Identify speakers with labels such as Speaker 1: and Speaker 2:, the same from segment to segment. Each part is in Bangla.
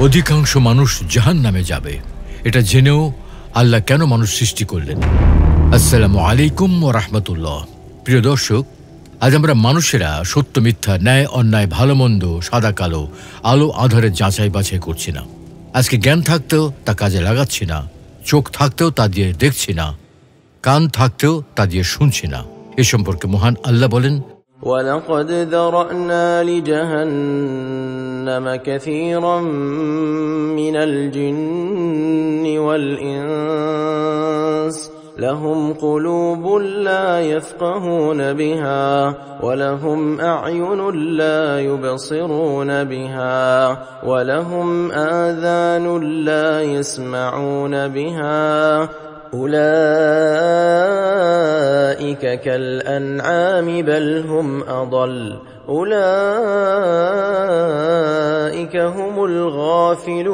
Speaker 1: অধিকাংশ মানুষ জাহান্নামে যাবে, এটা জেনেও আল্লাহ কেন মানুষ সৃষ্টি করলেন? আসসালামু আলাইকুম ওয়া রাহমাতুল্লাহ। প্রিয় দর্শক, আজ আমরা মানুষেরা সত্য মিথ্যা, ন্যায় অন্যায়, ভালো মন্দ, সাদা কালো, আলো আঁধারে যাচাই বাছাই করছি না। আজকে জ্ঞান থাকতেও তা কাজে লাগাচ্ছি না, চোখ থাকতেও তা দিয়ে দেখছি না, কান থাকতেও তা দিয়ে শুনছি না। এ সম্পর্কে মহান আল্লাহ বলেন,
Speaker 2: وَلَقَدْ ذَرَأْنَا لِجَهَنَّمَ كَثِيرًا مِنَ الْجِنِّ وَالْإِنسِ لَهُمْ قُلُوبٌ لَا يَفْقَهُونَ بِهَا وَلَهُمْ أَعْيُنٌ لَا يُبْصِرُونَ بِهَا وَلَهُمْ آذَانٌ لَا يَسْمَعُونَ بِهَا أُولَئِكَ كَالْأَنْعَامِ بَلْ هُمْ أَضَلُّ أُولَئِكَ هُمُ الْغَافِلُونَ।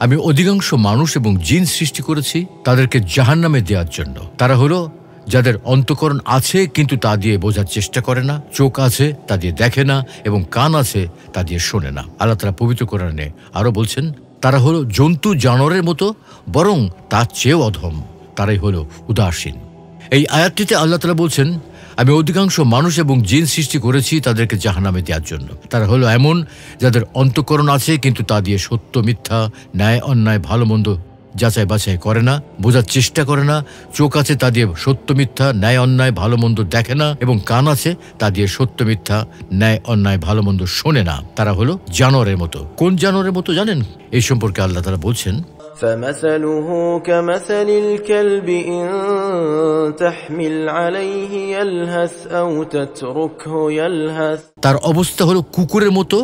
Speaker 1: আমি অধিকাংশ মানুষ এবং জিন সৃষ্টি করেছি তাদেরকে জাহান্নামে দেওয়ার জন্য। তারা হলো যাদের অন্তঃকরণ আছে কিন্তু তা দিয়ে বোঝার চেষ্টা করে না, চোখ আছে তা দিয়ে দেখে না, এবং কান আছে তা দিয়ে শোনে না। আল্লাহ তাআলা পবিত্র কোরআনে আরো বলছেন, তারা হলো জন্তু জানোয়ারের মতো, বরং তার চেয়েও অধম। তারাই হলো উদাসীন। এই আয়াতটিতে আল্লাহ তাআলা বলছেন, আমি অধিকাংশ মানুষ এবং জিন সৃষ্টি করেছি তাদেরকে জাহান্নামে দেওয়ার জন্য। তারা হলো এমন যাদের অন্তঃকরণ আছে কিন্তু তা দিয়ে সত্য মিথ্যা, ন্যায় অন্যায়, ভালো মন্দ যাচাই বাছাই করে না, বোঝার চেষ্টা করে না। চোখ আছে তা দিয়ে সত্য মিথ্যা, ন্যায় অন্যায়, ভালো মন্দ দেখে না, এবং কান আছে তা দিয়ে সত্য মিথ্যা, ন্যায় অন্যায়, ভালো মন্দ শোনে না। তারা হলো জানোয়ারের মতো। কোন জানোয়ারের মতো জানেন? এই সম্পর্কে আল্লাহ তাআলা বলছেন,
Speaker 2: فَمَثَلُهُ كَمَثَلِ الْكَلْبِ إِن تَحْمِلْ عَلَيْهِ يَلْهَثْ أَوْ تَتْرُكْهُ يَلْهَث। তার অবস্থা হলো কুকুরের মতো,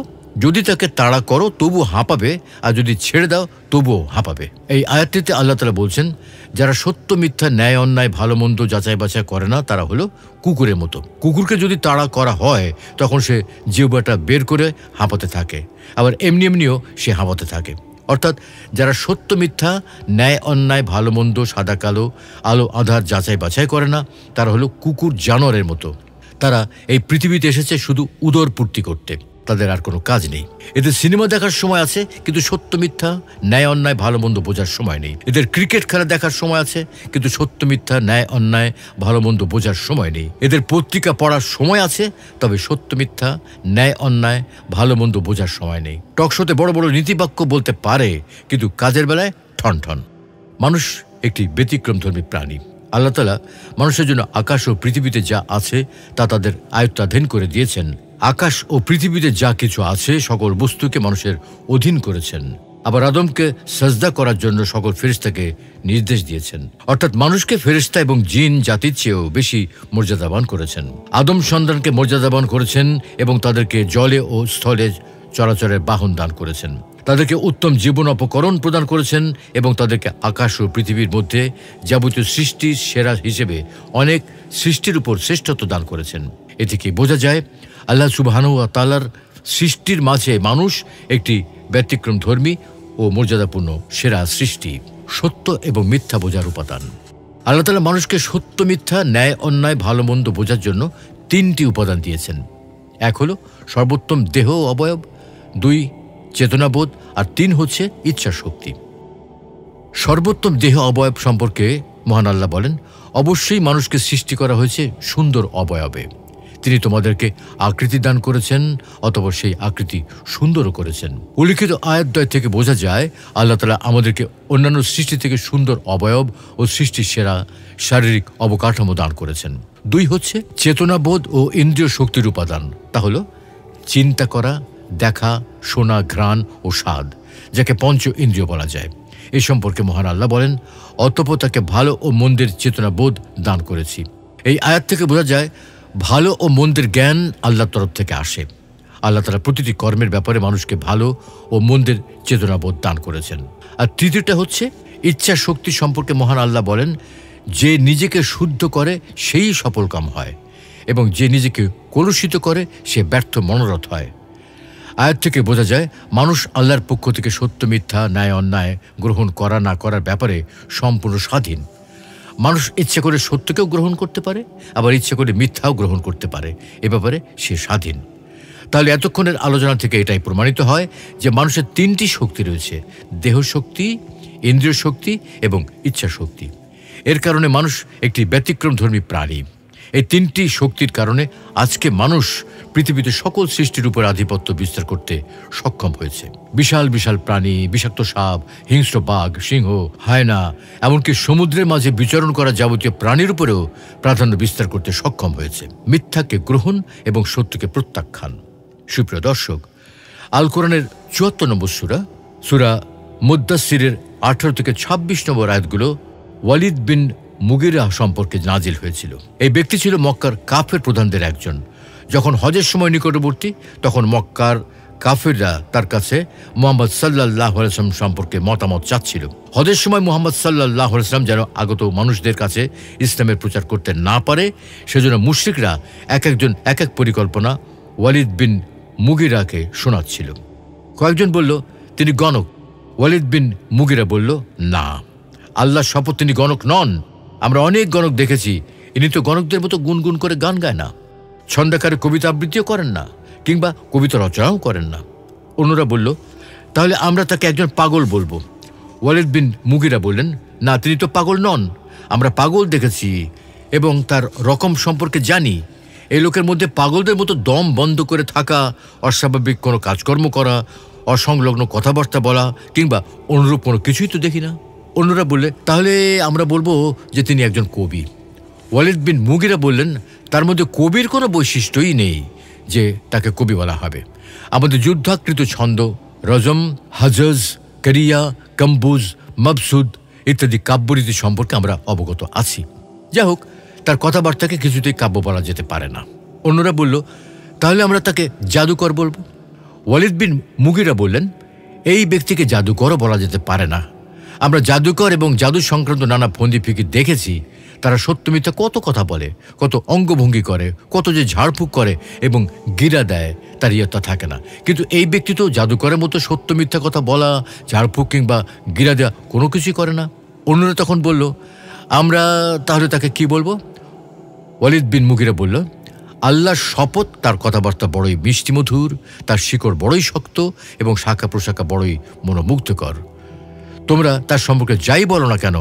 Speaker 2: যদি তাকে তাড়া করো তবু হাঁপাবে, আর যদি ছেড়ে দাও তবুও হাঁপাবে। এই আয়াতটিতে আল্লাহ তাআলা বলছেন, যারা সত্য মিথ্যা, ন্যায় অন্যায়, ভালো মন্দ যাচাই বাছাই করে না তারা হলো কুকুরের মতো। কুকুরকে যদি তাড়া করা হয় তখন সে জিহ্বাটা বের করে হাঁপাতে থাকে, আবার এমনি এমনিও সে হাঁপাতে থাকে। অর্থাৎ যারা সত্য মিথ্যা, ন্যায় অন্যায়, ভালো মন্দ, সাদা কালো, আলো আঁধার যাচাই বাছাই করে না তারা হলো কুকুর জানোয়ারের মতো। তারা এই পৃথিবীতে এসেছে শুধু উদরপূর্তি করতে, তাদের আর কোনো কাজ নেই। এদের সিনেমা দেখার সময় আছে কিন্তু সত্য মিথ্যা, ন্যায় অন্যায়, ভালো মন্দ বোঝার সময় নেই। এদের ক্রিকেট খেলা দেখার সময় আছে কিন্তু সত্য মিথ্যা, ন্যায় অন্যায়, ভালো মন্দ বোঝার সময় নেই। এদের পত্রিকা পড়ার সময় আছে, তবে সত্য মিথ্যা, ন্যায় অন্যায়, ভালো মন্দ বোঝার সময় নেই। টকশোতে বড় বড় নীতিবাক্য বলতে পারে কিন্তু কাজের বেলায় ঠন ঠন। মানুষ একটি ব্যতিক্রমধর্মী প্রাণী। আল্লাহ তাআলা মানুষের জন্য আকাশ ও পৃথিবীতে যা আছে তা তাদের আয়ত্তাধীন করে দিয়েছেন। আকাশ ও পৃথিবীতে যা কিছু আছে সকল বস্তুকে মানুষের অধীন করেছেন। আবার আদমকে সাজদা করার জন্য সকল ফেরেশতাকে নির্দেশ দিয়েছেন। অর্থাৎ মানুষকে ফেরেশতা এবং জিন জাতির চেয়েও বেশি মর্যাদাবান করেছেন। আদম সন্তানকে মর্যাদাবান করেছেন এবং তাদেরকে জলে ও স্থলে চলাচলের বাহন দান করেছেন। তাদেরকে উত্তম জীবন উপকরণ প্রদান করেছেন এবং তাদেরকে আকাশ ও পৃথিবীর মধ্যে যাবতীয় সৃষ্টির সেরা হিসেবে অনেক সৃষ্টির উপর শ্রেষ্ঠত্ব দান করেছেন। এ থেকে বোঝা যায় আল্লাহ সুবহানাহু ওয়া তাআলার সৃষ্টির মাঝে মানুষ একটি ব্যতিক্রমধর্মী ও মর্যাদাপূর্ণ সেরা সৃষ্টি, সত্য এবং মিথ্যা বোঝার উপাদান। আল্লাহ তাআলা মানুষকে সত্য মিথ্যা, ন্যায় অন্যায়, ভালো মন্দ বোঝার জন্য 3টি উপাদান দিয়েছেন। এক হলো সর্বোত্তম দেহ ও অবয়ব, 2 চেতনাবোধ, আর 3 হচ্ছে ইচ্ছা শক্তি। সর্বোত্তম দেহ অবয়ব সম্পর্কে মহান আল্লাহ বলেন, অবশ্যই মানুষকে সৃষ্টি করা হয়েছে সুন্দর অবয়বে। তিনি তোমাদেরকে আকৃতি দান করেছেন, অতঃপর সেই আকৃতি সুন্দরও করেছেন। উল্লিখিত আয়াতদ্বয় থেকে বোঝা যায় আল্লাহ তাআলা আমাদেরকে অন্যান্য সৃষ্টি থেকে সুন্দর অবয়ব ও সৃষ্টির সেরা শারীরিক অবকাঠামো দান করেছেন। 2 হচ্ছে চেতনাবোধ ও ইন্দ্রিয় শক্তির উপাদান। তা হলো চিন্তা করা, দেখা, শোনা, ঘ্রাণ ও স্বাদ, যাকে পঞ্চ ইন্দ্রিয় বলা যায়। এই সম্পর্কে মহান আল্লাহ বলেন, অতঃপর তাকে ভালো ও মন্দের চেতনাবোধ দান করেছি। এই আয়াত থেকে বোঝা যায় ভালো ও মন্দের জ্ঞান আল্লাহর তরফ থেকে আসে। আল্লাহ তাআলা প্রতিটি কর্মের ব্যাপারে মানুষকে ভালো ও মন্দের চেতনাবোধ দান করেছেন। আর তৃতীয়টা হচ্ছে ইচ্ছা শক্তি সম্পর্কে মহান আল্লাহ বলেন, যে নিজেকে শুদ্ধ করে সেই সফলকাম হয়, এবং যে নিজেকে কলুষিত করে সে ব্যর্থ মনোরথ হয়। আয়াত থেকে বোঝা যায় মানুষ আল্লাহর পক্ষ থেকে সত্য মিথ্যা, ন্যায় অন্যায় গ্রহণ করা না করার ব্যাপারে সম্পূর্ণ স্বাধীন। মানুষ ইচ্ছে করে সত্যকেও গ্রহণ করতে পারে, আবার ইচ্ছে করে মিথ্যাও গ্রহণ করতে পারে। এ ব্যাপারে সে স্বাধীন।
Speaker 1: তাহলে এতক্ষণের আলোচনা থেকে এটাই প্রমাণিত হয় যে মানুষের তিনটি শক্তি রয়েছে: দেহ শক্তি, ইন্দ্রিয় শক্তি এবং ইচ্ছা শক্তি। এর কারণে মানুষ একটি ব্যতিক্রমধর্মী প্রাণী। এই তিনটি শক্তির কারণে আজকে মানুষ পৃথিবীতে সকল সৃষ্টির উপর আধিপত্য বিস্তার করতে সক্ষম হয়েছে। বিশাল বিশাল প্রাণী, বিষাক্ত সাপ, হিংস্র বাঘ, সিংহ, হায়না, এমনকি সমুদ্রের মাঝে বিচরণ করা যাবতীয় প্রাণীর উপরেও প্রাধান্য বিস্তার করতে সক্ষম হয়েছে। মিথ্যাকে গ্রহণ এবং সত্যকে প্রত্যাখ্যান। সুপ্রিয় দর্শক, আল কোরআনের ৭৪ নম্বর সূরা মুদ্দাসসিরের ১৮ থেকে ২৬ নম্বর আয়াতগুলো ওয়ালিদ বিন মুগিরা সম্পর্কে নাজিল হয়েছিল। এই ব্যক্তি ছিল মক্কার কাফের প্রধানদের একজন। যখন হজের সময় নিকটবর্তী, তখন মক্কার কাফেররা তার কাছে মুহাম্মদ সাল্লাল্লাহু আলাইহি ওয়াসাল্লাম সম্পর্কে মতামত চাচ্ছিল। হজের সময় মুহাম্মদ সাল্লাল্লাহু আলাইহি ওয়াসাল্লাম যেন আগত মানুষদের কাছে ইসলামের প্রচার করতে না পারে, সেজন্য মুশরিকরা এক একজন এক এক পরিকল্পনা ওয়ালিদ বিন মুগিরাকে শোনাচ্ছিল। কয়েকজন বলল তিনি গণক। ওয়ালিদ বিন মুগিরা বলল, না, আল্লাহর শপথ, তিনি গণক নন। আমরা অনেক গণক দেখেছি, ইনি তো গণকদের মতো গুনগুন করে গান গায় না, ছন্দাকারে কবিতা আবৃত্তিও করেন না, কিংবা কবিতা রচনাও করেন না। অন্যরা বলল, তাহলে আমরা তাকে একজন পাগল বলবো। ওয়ালিদ বিন মুগিরা বললেন, না, তিনি তো পাগল নন। আমরা পাগল দেখেছি এবং তার রকম সম্পর্কে জানি। এই লোকের মধ্যে পাগলদের মতো দম বন্ধ করে থাকা, অস্বাভাবিক কোনো কাজকর্ম করা, অসংলগ্ন কথাবার্তা বলা কিংবা অনুরূপ কোনো কিছুই তো দেখি না। অন্যরা বললে, তাহলে আমরা বলবো যে তিনি একজন কবি। ওয়ালিদ বিন মুগিরা বললেন, তার মধ্যে কবির কোনো বৈশিষ্ট্যই নেই যে তাকে কবি বলা হবে। আমাদের যুদ্ধাকৃত ছন্দ, রজম, হাজজ, করিয়া, কম্বুজ, মবসুদ ইত্যাদি কাব্যরীতি সম্পর্কে আমরা অবগত আছি। যাই হোক, তার কথাবার্তাকে কিছুতেই কাব্য বলা যেতে পারে না। অন্যরা বলল, তাহলে আমরা তাকে জাদুকর বলবো। ওয়ালিদ বিন মুগিরা বললেন, এই ব্যক্তিকে জাদুকরও বলা যেতে পারে না। আমরা জাদুকর এবং জাদু সংক্রান্ত নানা ফন্দি ফিকির দেখেছি। তারা সত্য মিথ্যা কত কথা বলে, কত অঙ্গভঙ্গি করে, কত যে ঝাড়ফুঁক করে এবং গিরা দেয়, তার ইয়ত্তা থাকে না। কিন্তু এই ব্যক্তি তো জাদুকরের মতো সত্য মিথ্যা কথা বলা, ঝাড়ফুঁক কিংবা গিরা দেওয়া কোনো কিছুই করে না। অন্যরা তখন বলল, আমরা তাহলে তাকে কি বলবো? ওয়ালিদ বিন মুগিরা বলল, আল্লাহর শপথ, তার কথাবার্তা বড়ই মিষ্টিমধুর, তার শিকড় বড়ই শক্ত এবং শাখা প্রশাখা বড়ই মনোমুগ্ধকর। তোমরা তার সম্পর্কে যাই বলো না কেন,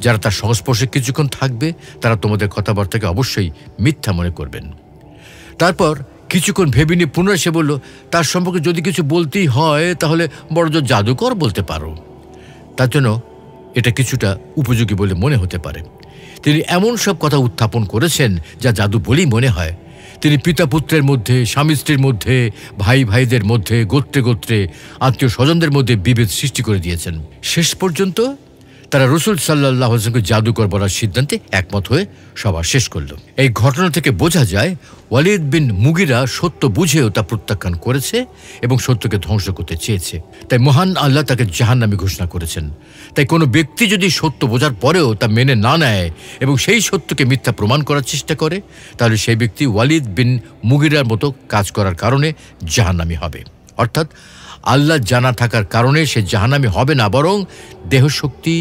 Speaker 1: যারা তার সংস্পর্শে কিছুক্ষণ থাকবে তারা তোমাদের কথাবার্তাকে অবশ্যই মিথ্যা মনে করবেন। তারপর কিছুক্ষণ ভেবে নিয়ে পুনরায় সে বলল, তার সম্পর্কে যদি কিছু বলতেই হয় তাহলে বড়জোর জাদুকর বলতে পারো। তার জন্য এটা কিছুটা উপযোগী বলে মনে হতে পারে। তিনি এমন সব কথা উত্থাপন করেছেন যা জাদু বলেই মনে হয়। তিনি পিতা পুত্রের মধ্যে, স্বামী স্ত্রীর মধ্যে, ভাই ভাইদের মধ্যে, গোত্রে গোত্রে, আত্মীয় স্বজনদের মধ্যে বিভেদ সৃষ্টি করে দিয়েছেন। শেষ পর্যন্ত তারা রসুল সাল্লাল্লাহু আলাইহি ওয়াসাল্লামকে জাদুকর বলার সিদ্ধান্তে একমত হয়ে সভা শেষ করল। এই ঘটনা থেকে বোঝা যায় ওয়ালিদ বিন মুগিরা সত্য বুঝেও তা প্রত্যাখ্যান করেছে এবং সত্যকে ধ্বংস করতে চেয়েছে। তাই মহান আল্লাহ তাকে জাহান্নামী ঘোষণা করেছেন। তাই কোনো ব্যক্তি যদি সত্য বোঝার পরেও তা মেনে না নেয় এবং সেই সত্যকে মিথ্যা প্রমাণ করার চেষ্টা করে, তাহলে সেই ব্যক্তি ওয়ালিদ বিন মুগিরার মতো কাজ করার কারণে জাহান্নামী হবে। অর্থাৎ আল্লাহ জানা থাকার কারণে সে জাহান্নামী হবে না, বরং দেহ শক্তি,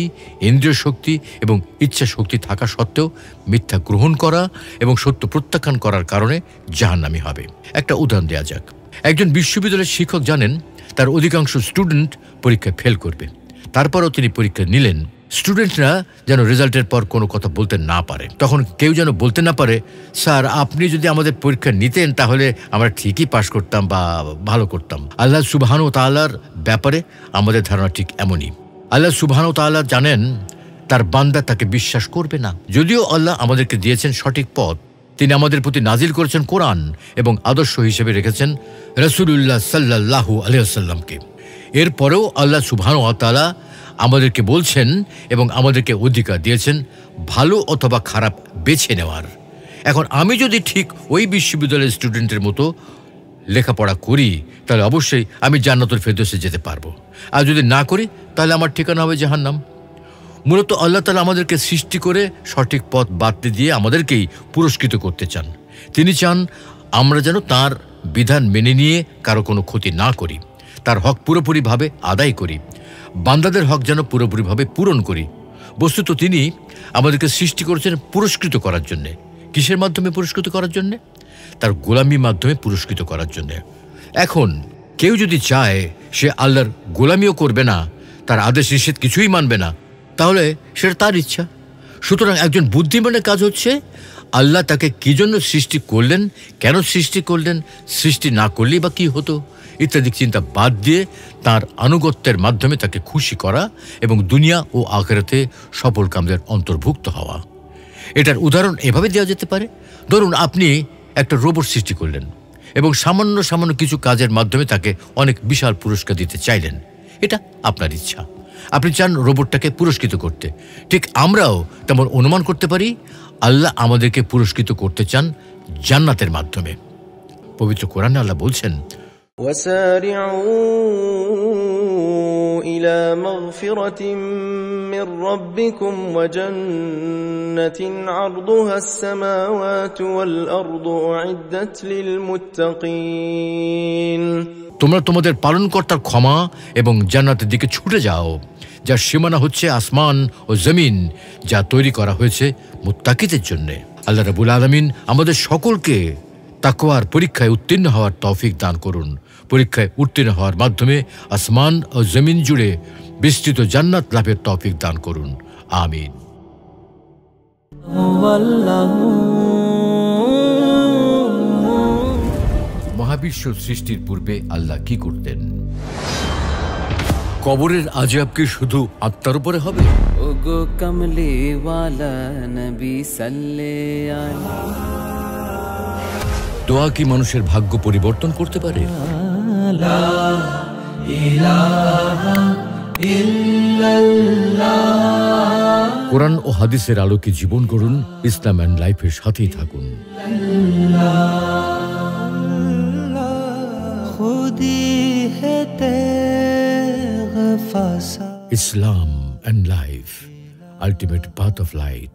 Speaker 1: ইন্দ্রিয় শক্তি এবং ইচ্ছা শক্তি থাকা সত্ত্বেও মিথ্যা গ্রহণ করা এবং সত্য প্রত্যাখ্যান করার কারণে জাহান্নামী হবে। একটা উদাহরণ দেওয়া যাক। একজন বিশ্ববিদ্যালয়ের শিক্ষক জানেন তার অধিকাংশ স্টুডেন্ট পরীক্ষায় ফেল করবে। তারপরও তিনি পরীক্ষা নিলেন, স্টুডেন্টরা যেন রেজাল্টের পর কোনো কথা বলতে না পারে। তখন কেউ যেন বলতে না পারে, স্যার আপনি যদি আমাদের পরীক্ষা নিতেন তাহলে আমরা ঠিকই পাশ করতাম বা ভালো করতাম। আল্লাহ সুবহানাহু ওয়া তাআলার ব্যাপারে আমাদের ধারণা ঠিক এমনই। আল্লাহ সুবহানাহু ওয়া তাআলা জানেন তার বান্দা তাকে বিশ্বাস করবে না। যদিও আল্লাহ আমাদেরকে দিয়েছেন সঠিক পথ, তিনি আমাদের প্রতি নাজিল করেছেন কোরআন এবং আদর্শ হিসেবে রেখেছেন রাসূলুল্লাহ সাল্লাল্লাহু আলাইহি ওয়াসাল্লামকে। এরপরেও আল্লাহ সুবহানাহু ওয়া তাআলা আমাদেরকে বলছেন এবং আমাদেরকে অধিকার দিয়েছেন ভালো অথবা খারাপ বেছে নেওয়ার। এখন আমি যদি ঠিক ওই বিশ্ববিদ্যালয়ের স্টুডেন্টের মতো লেখাপড়া করি তাহলে অবশ্যই আমি জান্নাতুল ফেরদৌসে যেতে পারবো, আর যদি না করি তাহলে আমার ঠিকানা হবে জাহান্নাম। মূলত আল্লাহ তাআলা আমাদেরকে সৃষ্টি করে সঠিক পথ বাততে দিয়ে আমাদেরকেই পুরস্কৃত করতে চান। তিনি চান আমরা যেন তার বিধান মেনে নিয়ে কারো কোনো ক্ষতি না করি, তার হক পুরোপুরিভাবে আদায় করি, বান্দাদের হক যেন পুরোপুরিভাবে পূরণ করি। বস্তুত তিনি আমাদেরকে সৃষ্টি করেছেন পুরস্কৃত করার জন্যে। কিসের মাধ্যমে পুরস্কৃত করার জন্যে? তার গোলামির মাধ্যমে পুরস্কৃত করার জন্যে। এখন কেউ যদি চায় সে আল্লাহর গোলামিও করবে না, তার আদেশ নিষেধ কিছুই মানবে না, তাহলে সেটা তার ইচ্ছা। সুতরাং একজন বুদ্ধিমানের কাজ হচ্ছে আল্লাহ তাকে কি জন্য সৃষ্টি করলেন, কেন সৃষ্টি করলেন, সৃষ্টি না করলেই বা কি হতো ইত্যাদি চিন্তা বাদ দিয়ে তার আনুগত্যের মাধ্যমে তাকে খুশি করা এবং দুনিয়া ও আখিরাতে সফলকামদের অন্তর্ভুক্ত হওয়া। এটার উদাহরণ এভাবে দেওয়া যেতে পারে, ধরুন আপনি একটা রোবট সৃষ্টি করলেন এবং সামান্য সামান্য কিছু কাজের মাধ্যমে তাকে অনেক বিশাল পুরস্কার দিতে চাইলেন। এটা আপনার ইচ্ছা, আপনি চান রোবটটাকে পুরস্কৃত করতে। ঠিক আমরাও তেমন অনুমান করতে পারি আল্লাহ আমাদেরকে পুরস্কৃত করতে চান জান্নাতের মাধ্যমে। পবিত্র কোরআনে আল্লাহ বলছেন,
Speaker 2: وسارعوا إلى مغفرة من ربكم وجنة عرضها السماوات والأرض أعدت للمتقين।
Speaker 1: তোমরা তোমাদের পালনকর্তার ক্ষমা এবং জান্নাতের দিকে ছুটে যাও, যার সীমানা হচ্ছে আসমান ও জমিন, যা তৈরি করা হয়েছে মুত্তাকিদের জন্য। আল্লাহ রাব্বুল আলামিন আমাদের সকলকে তাকওয়ার পরীক্ষায় উত্তীর্ণ হওয়ার তৌফিক দান করুন। পরীক্ষায় উত্তীর্ণ হওয়ার মাধ্যমে আসমান ও জমিন জুড়ে বিস্তৃত জান্নাত লাভের তৌফিক দান করুন। আমিন। মহাবিশ্ব সৃষ্টির পূর্বে আল্লাহ কি করতেন? কবরের আযাব কি শুধু আত্মার উপরে হবে?
Speaker 3: ওগো কমলি ওয়ালা নবী সাল্লাল্লাহু আলাইহি।
Speaker 1: দোয়া কি মানুষের ভাগ্য পরিবর্তন করতে পারে?
Speaker 3: লা ইলাহা ইল্লাল্লাহ।
Speaker 1: কোরআন ও হাদিসের আলোকে জীবন গড়ুন, ইসলাম এন্ড লাইফের সাথেই থাকুন। Islam and life, ultimate path of light.